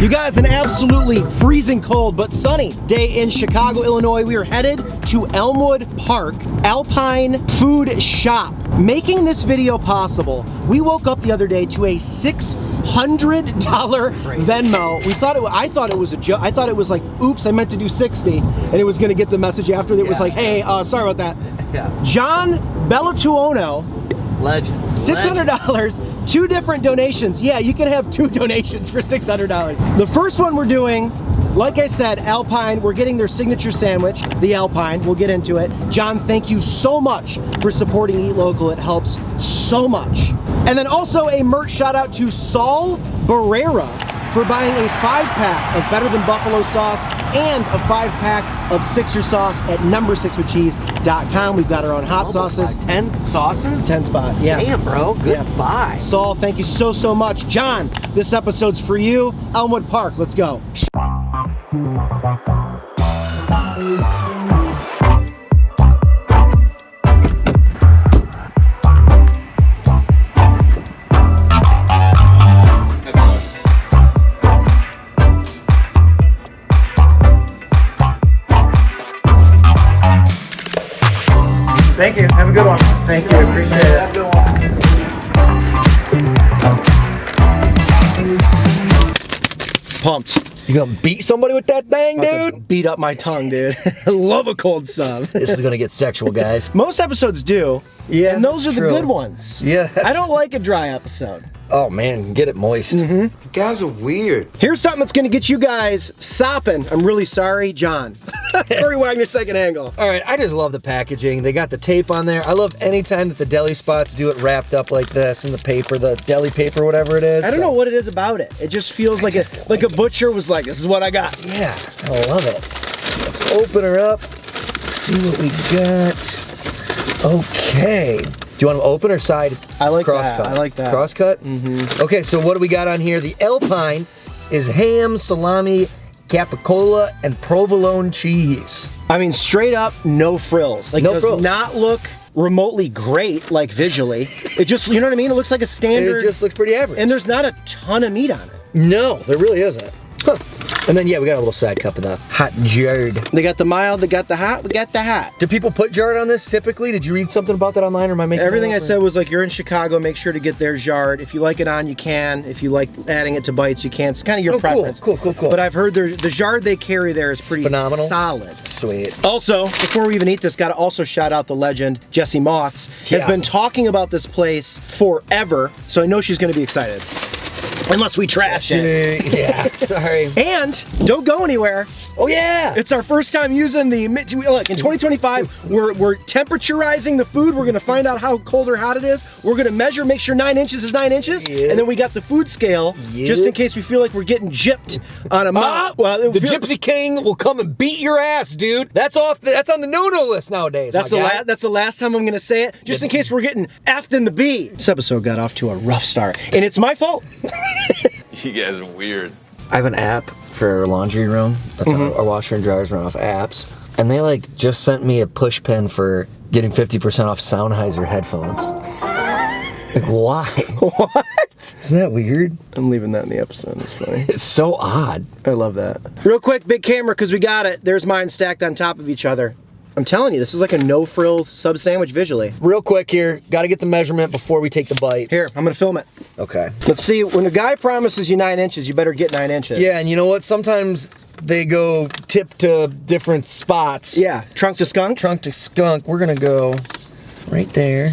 You guys, an absolutely freezing cold but sunny day in Chicago, Illinois. We are headed to Elmwood Park, Alpine Food Shop. Making this video possible, we woke up the other day to a $600 Venmo. I thought it was a joke. I thought it was like, oops, I meant to do 60, and it was gonna get the message after that it was like, hey, sorry about that. Yeah. John Bellatuono, legend. $600, 2 different donations. Yeah, you can have 2 donations for $600. The first one we're doing, like I said, Alpine, we're getting their signature sandwich, the Alpine, we'll get into it. John, thank you so much for supporting Eat Local, it helps so much. And then also a merch shout out to Saul Barrera for buying a 5-pack of Better Than Buffalo sauce and a 5-pack of Sixer sauce at numbersixwithcheese.com. We've got our own hot sauces. 10 sauces? 10 spot, yeah. Damn, bro, goodbye. Yeah. Saul, thank you so, so much. John, this episode's for you. Elmwood Park, let's go. Thank you. Have a good one. Thank you. Appreciate it. Have a good one. Pumped. You gonna beat somebody with that thing, dude? Beat up my tongue, dude. I love a cold sub. This is gonna get sexual, guys. Most episodes do. Yeah, and those are true. the good ones. Yeah. I don't like a dry episode. Oh man, get it moist. You guys are weird. Here's something that's gonna get you guys sopping. I'm really sorry, John. Corey Wagner, second angle. All right, I just love the packaging. They got the tape on there. I love any time that the deli spots do it wrapped up like this in the paper, the deli paper, whatever it is. I don't know what it is about it. It just feels like a butcher was like, this is what I got. Yeah, I love it. Let's open her up. See what we got. Okay. Do you want them open or side? I like cross-cut? that. I like that. Cross-cut? Mm-hmm. Okay, so what do we got on here? The Alpine is ham, salami, capicola, and provolone cheese. I mean, straight up, no frills. Like, No frills. Does not look remotely great, like visually. It just, you know what I mean? It looks like a standard. It just looks pretty average. And there's not a ton of meat on it. No, there really isn't. Huh. And then, yeah, we got a little side cup of the hot jarred. They got the mild, they got the hot, we got the hot. Do people put jarred on this typically? Did you read something about that online, or am I making Everything I said was like, you're in Chicago, make sure to get their jarred. If you like it on, you can. If you like adding it to bites, you can. It's kind of your preference. Cool. But I've heard the jarred they carry there is pretty phenomenal. Solid. Sweet. Also, before we even eat this, gotta also shout out the legend, Jesse Moths, has been talking about this place forever, so I know she's gonna be excited. Unless we trash it. Yeah, sorry. And don't go anywhere. Oh yeah! It's our first time using the, look, in 2025, we're temperaturizing the food. We're gonna find out how cold or hot it is. We're gonna measure, make sure 9 inches is 9 inches. Yep. And then we got the food scale, just in case we feel like we're getting gypped on a mop. Well, the Gypsy King will come and beat your ass, dude. That's on the no-no list nowadays. That's the last time I'm gonna say it, just in case we're getting effed in the B. This episode got off to a rough start, and it's my fault. You guys are weird. I have an app for our laundry room. That's how our washer and dryers run off apps. And they like just sent me a push pin for getting 50% off Sennheiser headphones. Like, why? What? Isn't that weird? I'm leaving that in the episode, it's funny. It's so odd. I love that. Real quick, big camera, because we got it. There's mine stacked on top of each other. I'm telling you, this is like a no-frills sub sandwich visually. Real quick here, gotta get the measurement before we take the bite. Here, I'm gonna film it. Okay. Let's see, when a guy promises you 9 inches, you better get 9 inches. Yeah, and you know what? Sometimes they go tip to different spots. Yeah, trunk to skunk? Trunk to skunk. We're gonna go right there.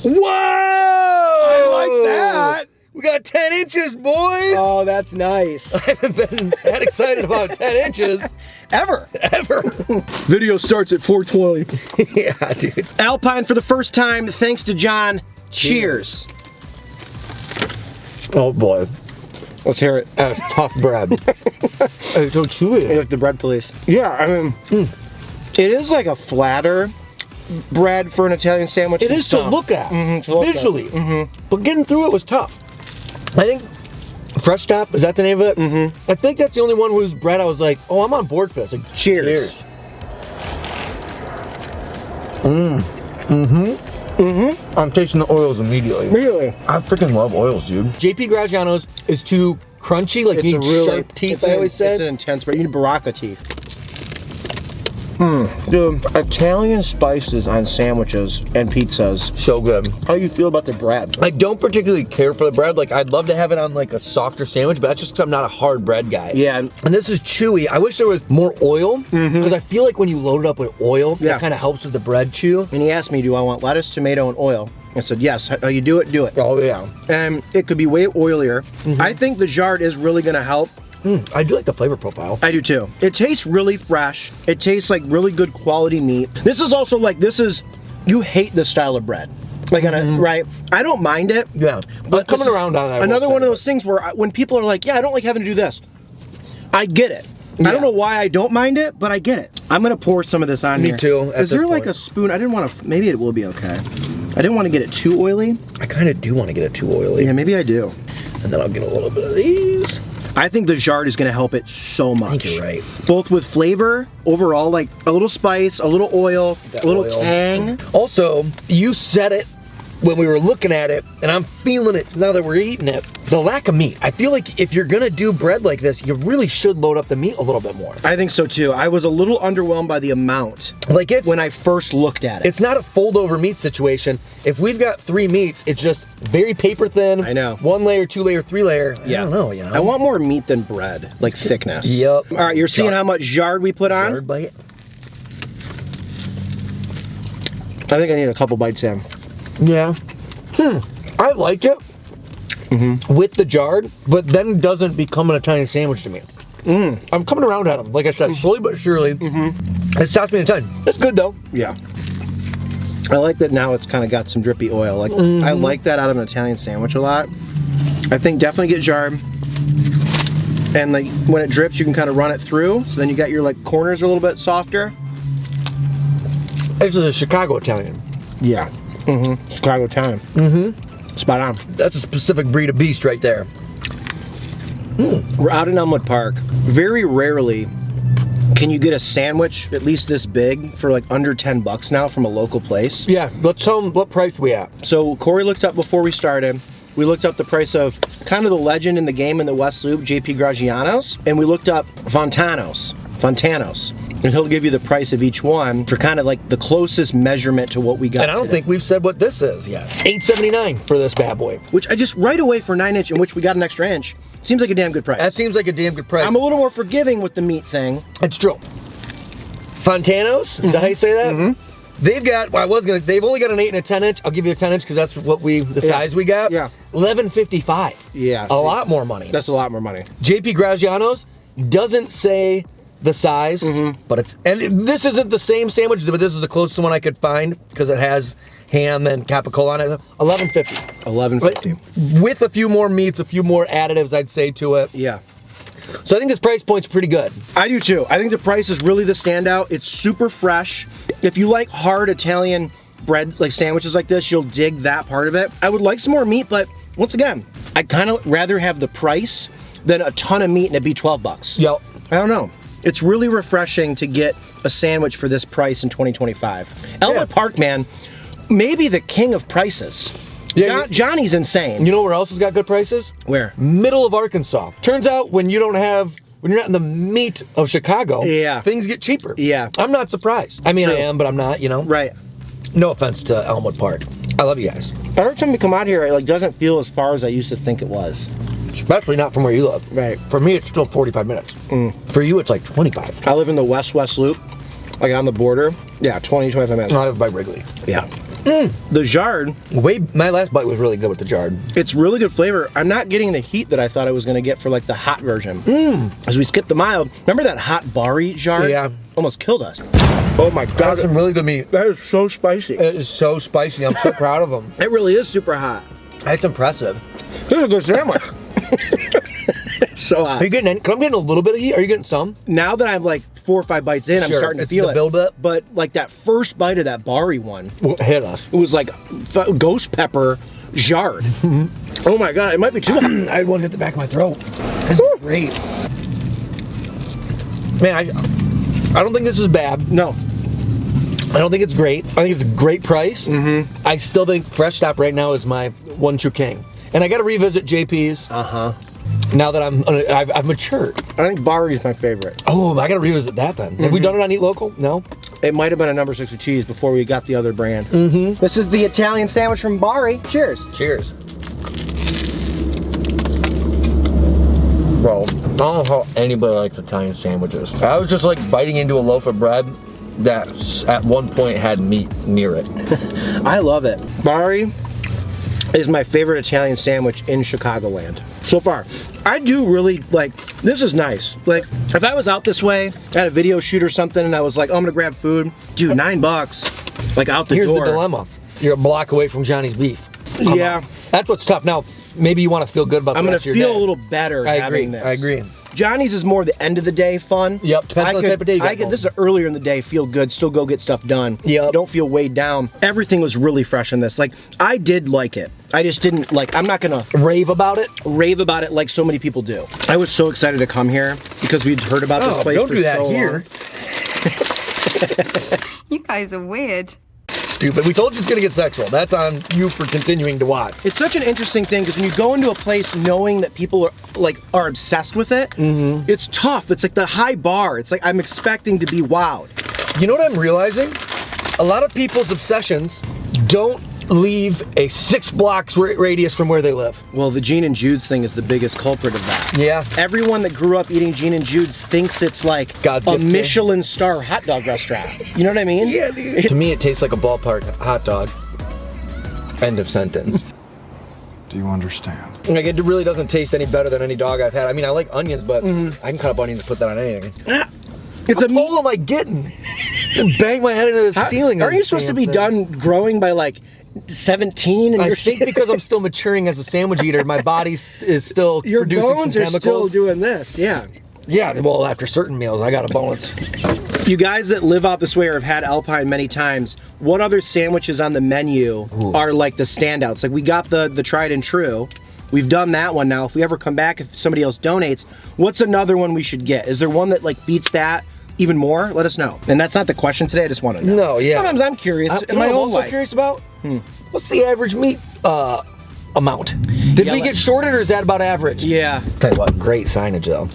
Whoa! I like that. We got 10 inches, boys! Oh, that's nice. I haven't been that excited about 10 inches. Ever. Video starts at 4:20. Yeah, dude. Alpine for the first time, thanks to John. Cheers. Oh boy. Let's hear it. That's tough bread. It's so chewy. Hey, look, the bread, please. Yeah, I mean, it is like a flatter bread for an Italian sandwich. It is to look at, visually. But getting through it was tough. I think Fresh Stop, is that the name of it? I think that's the only one whose bread I was like, oh, I'm on board for this. Like, cheers. I'm tasting the oils immediately. Really? I freaking love oils, dude. JP Graziano's is to crunchy, like you need sharp teeth, I always said. It's an intense bread. You need Baraka teeth. Dude, Italian spices on sandwiches and pizzas. So good. How do you feel about the bread? I don't particularly care for the bread. Like, I'd love to have it on like a softer sandwich, but that's just because I'm not a hard bread guy. Yeah. And this is chewy. I wish there was more oil, because I feel like when you load it up with oil, that kind of helps with the bread chew. And he asked me, do I want lettuce, tomato, and oil? I said, yes. How you do it, do it. Oh, yeah. And it could be way oilier. I think the jarred is really gonna help. I do like the flavor profile. I do too. It tastes really fresh. It tastes like really good quality meat. This is also like, you hate this style of bread. Like, right? I don't mind it. Yeah. But coming around on it, another one of those things where when people are like, yeah, I don't like having to do this. I get it. I don't know why I don't mind it, but I get it. I'm gonna pour some of this on here. Me too. Is there like a spoon? I didn't want to, maybe it will be okay. I didn't want to get it too oily. I kind of do want to get it too oily. Yeah, maybe I do. And then I'll get a little bit of these. I think the jarred is gonna help it so much. I think you're right. Both with flavor, overall, like a little spice, a little oil, a little tang. Also, you said it when we were looking at it, and I'm feeling it now that we're eating it. The lack of meat. I feel like if you're gonna do bread like this, you really should load up the meat a little bit more. I think so too. I was a little underwhelmed by the amount. Like when I first looked at it. It's not a fold over meat situation. If we've got 3 meats, it's just very paper thin. I know. 1 layer, 2 layer, 3 layer. Yeah. I don't know, you know. I want more meat than bread, like thickness. Yep. All right, you're seeing how much jarred we put on? Jarred bite. I think I need a couple bites in. Yeah. I like it with the jarred, but then doesn't become an Italian sandwich to me. I'm coming around at them, like I said, slowly but surely. It stops me in time. It's good though. Yeah. I like that now it's kind of got some drippy oil. Like I like that out of an Italian sandwich a lot. I think definitely get jarred. And like when it drips, you can kind of run it through. So then you got your like corners a little bit softer. This is a Chicago Italian. Yeah. Chicago Italian. Spot on. That's a specific breed of beast right there. We're out in Elmwood Park. Very rarely can you get a sandwich at least this big for like under 10 bucks now from a local place. Yeah, let's tell them what price we at. So Corey looked up before we started. We looked up the price of kind of the legend in the game in the West Loop, JP Graziano's, and we looked up Fontanos. And he'll give you the price of each one for kind of like the closest measurement to what we got. And I don't think we've said what this is yet. $8.79 for this bad boy. Which I just right away for 9-inch, in which we got an extra inch, seems like a damn good price. That seems like a damn good price. I'm a little more forgiving with the meat thing. It's true. Fontanos, is that how you say that? They've got, they've only got an 8 and a 10-inch. I'll give you a 10-inch because that's what the size we got. Yeah. $11.55. Yeah. A lot more money. That's a lot more money. JP Graziano's doesn't say the size, but it's, and this isn't the same sandwich, but this is the closest one I could find because it has ham and capicola on it. $11.50. $11.50. With a few more meats, a few more additives, I'd say, to it. Yeah. So I think this price point's pretty good. I do too. I think the price is really the standout. It's super fresh. If you like hard Italian bread, like sandwiches like this, you'll dig that part of it. I would like some more meat, but once again, I'd kind of rather have the price than a ton of meat and it be 12 bucks. Yep. I don't know. It's really refreshing to get a sandwich for this price in 2025. Elmwood Park, man, maybe the king of prices. Yeah, Johnny's insane. You know where else has got good prices? Where? Middle of Arkansas. Turns out when you're not in the meat of Chicago, things get cheaper. Yeah. I'm not surprised. I mean, True. I am, but I'm not, you know? Right. No offense to Elmwood Park. I love you guys. Every time we come out here, it like doesn't feel as far as I used to think it was. Especially not from where you live. Right. For me, it's still 45 minutes. For you, it's like 25. I live in the West Loop, like on the border. Yeah, 20, 25 minutes. I live by Wrigley. Yeah. The jarred. My last bite was really good with the jarred. It's really good flavor. I'm not getting the heat that I thought I was going to get for like the hot version. As we skip the mild, remember that hot Bari jarred? Yeah. Almost killed us. Oh my God. That's some really good meat. That is so spicy. It is so spicy. I'm so proud of them. It really is super hot. That's impressive. This is a good sandwich. So hot. Are you getting any? Cause I'm getting a little bit of heat. Are you getting some? Now that I'm like 4 or 5 bites in, I'm starting to feel the it. build up. But like that first bite of that Bari one, Hit us. it was like ghost pepper jarred. Oh my God, it might be too hot. I had one hit the back of my throat. This is great. Man, I don't think this is bad. No. I don't think it's great. I think it's a great price. I still think Fresh Stop right now is my one true king. And I got to revisit JP's. Now that I've matured. I think Bari is my favorite. Oh, I gotta revisit that then. Have we done it on Eat Local? No? It might have been a number 6 with cheese before we got the other brand. Mm-hmm. This is the Italian sandwich from Bari. Cheers. Cheers. Bro, I don't know how anybody likes Italian sandwiches. I was just like biting into a loaf of bread that at one point had meat near it. I love it. Bari is my favorite Italian sandwich in Chicagoland so far. I do really like, this is nice. Like, if I was out this way at a video shoot or something and I was like, oh, I'm gonna grab food, dude, $9, like out the door. Here's the dilemma. You're a block away from Johnny's Beef. Come yeah. on. That's what's tough. Now, maybe you want to feel good about the I'm gonna rest of your feel day. a little better having this. I agree. Johnny's is more the end of the day fun. Yep, depends on the type of day you got going. This is earlier in the day, feel good, still go get stuff done. Yep. Don't feel weighed down. Everything was really fresh in this. Like, I did like it. I just didn't, like, I'm not gonna rave about it like so many people do. I was so excited to come here because we'd heard about this place don't for do that so here. You guys are weird. Stupid. We told you it's gonna get sexual. That's on you for continuing to watch. It's such an interesting thing because when you go into a place knowing that people are obsessed with it, it's tough. It's like the high bar. It's like I'm expecting to be wowed. You know what I'm realizing? A lot of people's obsessions don't leave a 6 blocks radius from where they live. Well, the Gene and Jude's thing is the biggest culprit of that. Yeah. Everyone that grew up eating Gene and Jude's thinks it's like God's a gift to Michelin star hot dog restaurant. You know what I mean? Yeah, dude. To me, it tastes like a ballpark hot dog. End of sentence. Do you understand? Like, it really doesn't taste any better than any dog I've had. I mean, I like onions, but I can cut up onions and put that on anything. It's What hole am I getting? Bang my head into the ceiling. Aren't you supposed to be done growing by like 17? And I think because I'm still maturing as a sandwich eater, my body is still your producing bones some are chemicals. still doing this. Yeah. Yeah, well, after certain meals, I got a balance. You guys that live out this way or have had Alpine many times, what other sandwiches on the menu are like the standouts? Like, we got the tried and true. We've done that one now. If we ever come back, if somebody else donates, what's another one we should get? Is there one that like beats that even more? Let us know. And that's not the question today, I just want to know. No, yeah. Sometimes I'm curious in my I'm own also life. curious about, what's the average meat amount? Did we get shorted or is that about average? Yeah. Tell you what, great signage though.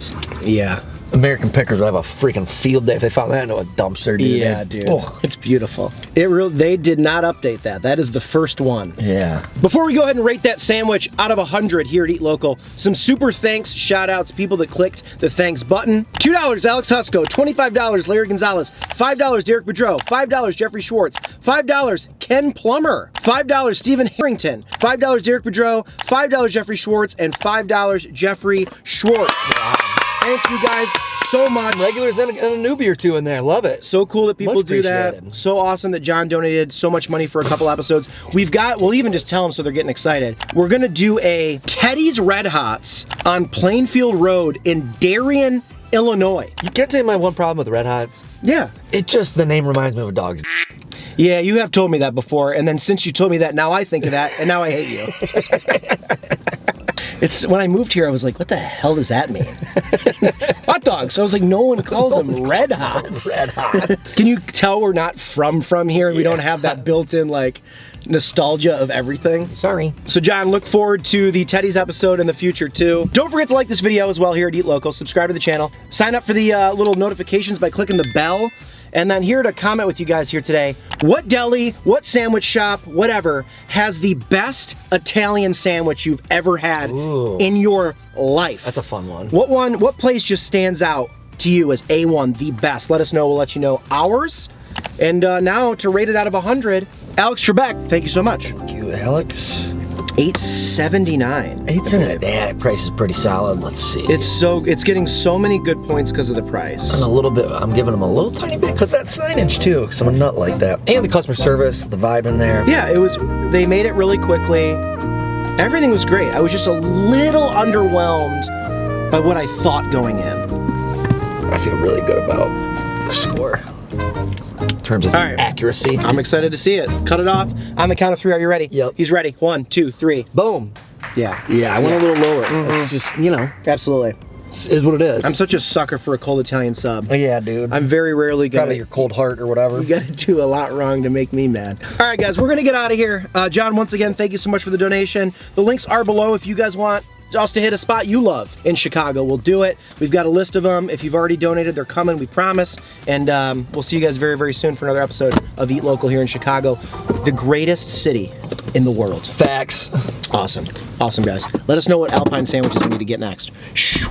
Yeah. American Pickers would have a freaking field day if they found that into a dumpster, dude. Yeah, dude. Oh. It's beautiful. They did not update that. That is the first one. Yeah. Before we go ahead and rate that sandwich out of 100 here at Eat Local, some super thanks, shout outs, people that clicked the thanks button. $2, Alex Husko. $25, Larry Gonzalez. $5, Derek Boudreau. $5, Jeffrey Schwartz. $5, Ken Plummer. $5, Stephen Harrington. $5, Derek Boudreau. $5, Jeffrey Schwartz. And $5, Jeffrey Schwartz. Wow. Thank you guys so much. Regulars and a newbie or two in there. Love it. So cool that people Much do that. appreciated. So awesome that John donated so much money for a couple episodes. We'll even just tell them so they're getting excited. We're gonna do a Teddy's Red Hots on Plainfield Road in Darien, Illinois. You can't tell you my one problem with Red Hots. Yeah. It just, the name reminds me of a dog's. Yeah, you have told me that before, and then since you told me that, now I think of that, and now I hate you. It's when I moved here, I was like, what the hell does that mean? Hot dogs. So I was like, no one calls them Red Hots. Red Hot. Can you tell we're not from here? And we don't have that built-in like nostalgia of everything. Sorry. So John, look forward to the Teddy's episode in the future too. Don't forget to like this video as well here at Eat Local. Subscribe to the channel. Sign up for the little notifications by clicking the bell. And then here to comment with you guys here today, what deli, what sandwich shop, whatever, has the best Italian sandwich you've ever had in your life? That's a fun one. What place just stands out to you as A1, the best? Let us know, we'll let you know ours. And now to rate it out of 100, Alex Trebek, thank you so much. Thank you, Alex. $8.79. Yeah, price is pretty solid. Let's see. It's getting so many good points because of the price. And a little bit, I'm giving them a little tiny bit because that signage too, because I'm a nut like that. And the customer service, the vibe in there. Yeah, they made it really quickly. Everything was great. I was just a little underwhelmed by what I thought going in. I feel really good about the score. In terms of accuracy. I'm excited to see it. Cut it off. On the count of 3, are you ready? Yep. He's ready. 1, 2, 3. Boom. Yeah. Yeah, I went a little lower. It's just, you know, Absolutely. is what it is. I'm such a sucker for a cold Italian sub. Yeah, dude. I'm very rarely proud gonna. of your cold heart or whatever. You gotta do a lot wrong to make me mad. All right, guys, we're gonna get out of here. John, once again, thank you so much for the donation. The links are below if you guys want us to hit a spot you love in Chicago, we'll do it. We've got a list of them. If you've already donated, they're coming, we promise. And we'll see you guys very, very soon for another episode of Eat Local here in Chicago, the greatest city in the world. Facts. Awesome. Awesome, guys. Let us know what Alpine sandwiches we need to get next. Shoo.